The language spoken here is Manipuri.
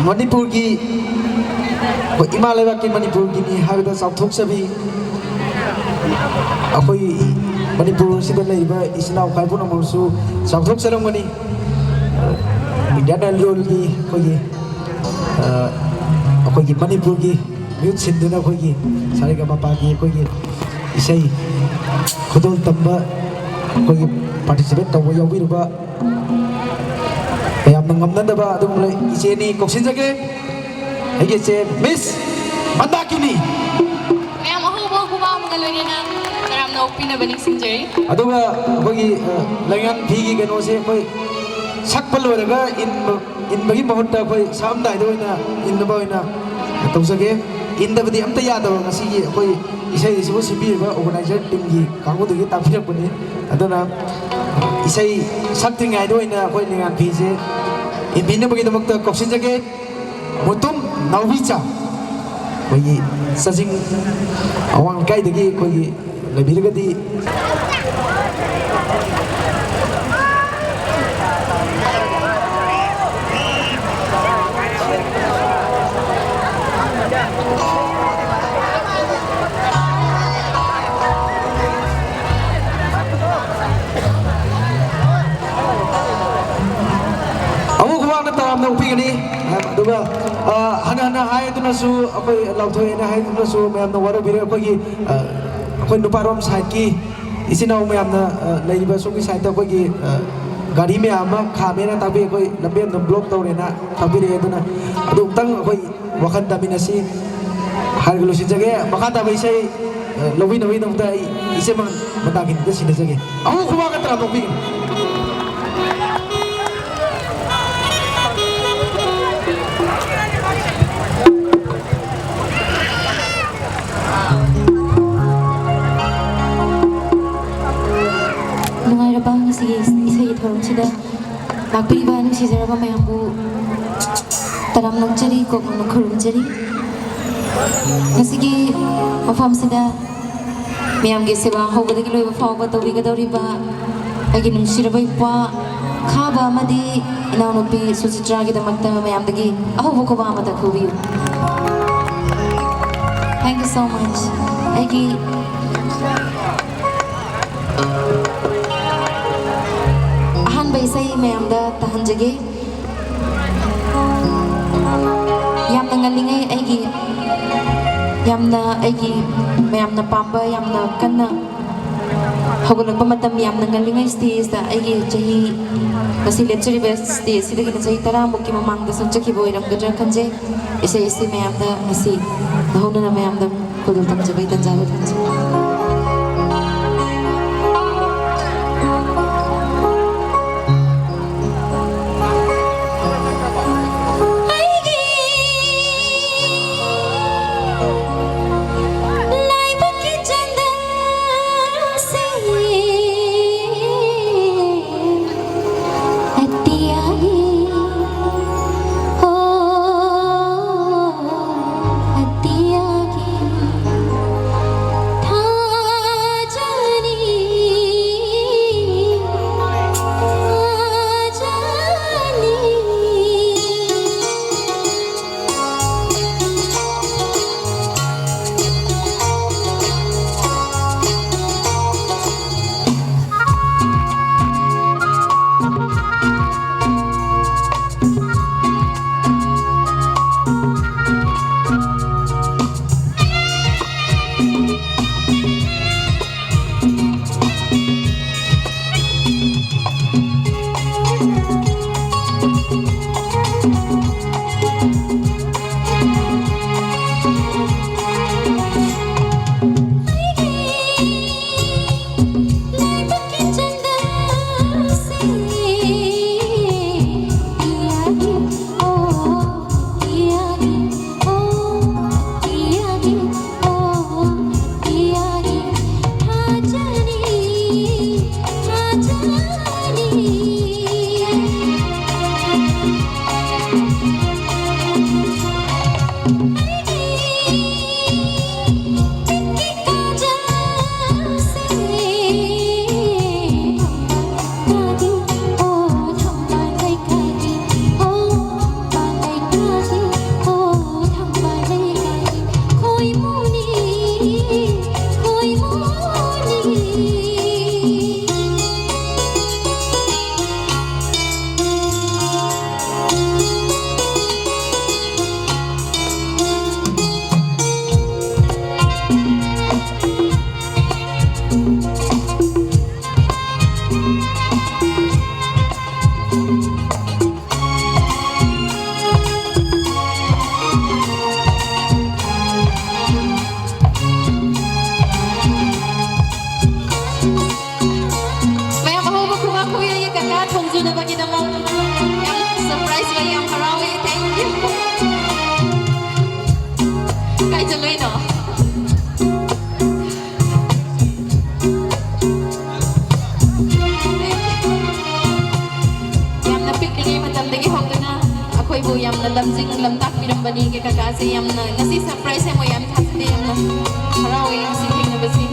Manipur ki Himalaya ki Manipur ki ni habida South Sabi akoi Manipur sida leiba isna khai puna morsu South Ceremony media role ki koi akoi ki Manipur ki youth sinduna koi ki sare ga mapa ki koi ki isai khudol tamba koi ki participate tawa yawi ruba Bayam ngamnandaba adum le icheni koksinjage hege che Miss Mandakini Bayam ahubo kuba mangalorina karam na opina baning sinjari aduga hogi langan phigi gano se koi sakpal waraga in bagi mahutta koi samdai doina in ba oina tawsage in da badi amta yada ngasi gi koi isai isibo sibi ba organizer team gi kangu dugi tapira puni aduna isai saktingai doina koi langan phise in binna bagi damakta koksinjage mutum naubicha koi sajing awang kai dagi koi lebirgadi na upigani aduga hana hai tuna su akoi lauthoi na hai tuna su mayam na waro bire akoi gi akoi nuparom side ki isina mayam na leiba su ki side akoi gi gari me ama khame na tabi akoi lambe na block tawre na tabire aduna adu tang akoi wakhan damina si har galo si jage maka ta bai sai lobi nobi na uta ise man matakin da sina jage awu kuba ka tra upigani Isai thorom sida nakpiriba nusizaraba mayambu taram nongchari kok nongkhurumchari ngasigi mafam sida mayamge seba hawgadagi loiba fawba tawbigadawriba agi nungsiraba ipa khaba amadi inaunupi Suchitra gidamakta mayamdagi ahawba koba amata khubiyu Thank you so much agi Isai mayamda tahanjage yamna ngalingai aigi yamna aigi mayamna pamba yamna kanna hawgalakpa matam yamna ngalingai stage da aigi chahi masi lecture stage sidagi na chahi 10 mukki mamangda sanchaki boiramgadra khanje isai isi mayamda masi nahuna mayamda kodul tamjabai tanjalo thanje Thank ꯑꯩꯈꯣꯏꯕꯨ ꯌꯥꯝꯅ ꯂꯝꯖꯤꯡ ꯂꯝꯇꯥꯛꯄꯤꯔꯝꯕꯅꯤ ꯀꯀꯥꯁꯦ ꯌꯥꯝꯅ ꯉꯁꯤ ꯁꯔꯄ꯭ꯔꯥꯏꯖ ꯑꯃ ꯌꯥꯝ ꯊꯥꯖꯗꯦ ꯌꯥꯝꯅ ꯍꯔꯥꯎꯋꯦ ꯉꯁꯤ ꯊꯦꯡꯅꯕꯁꯤ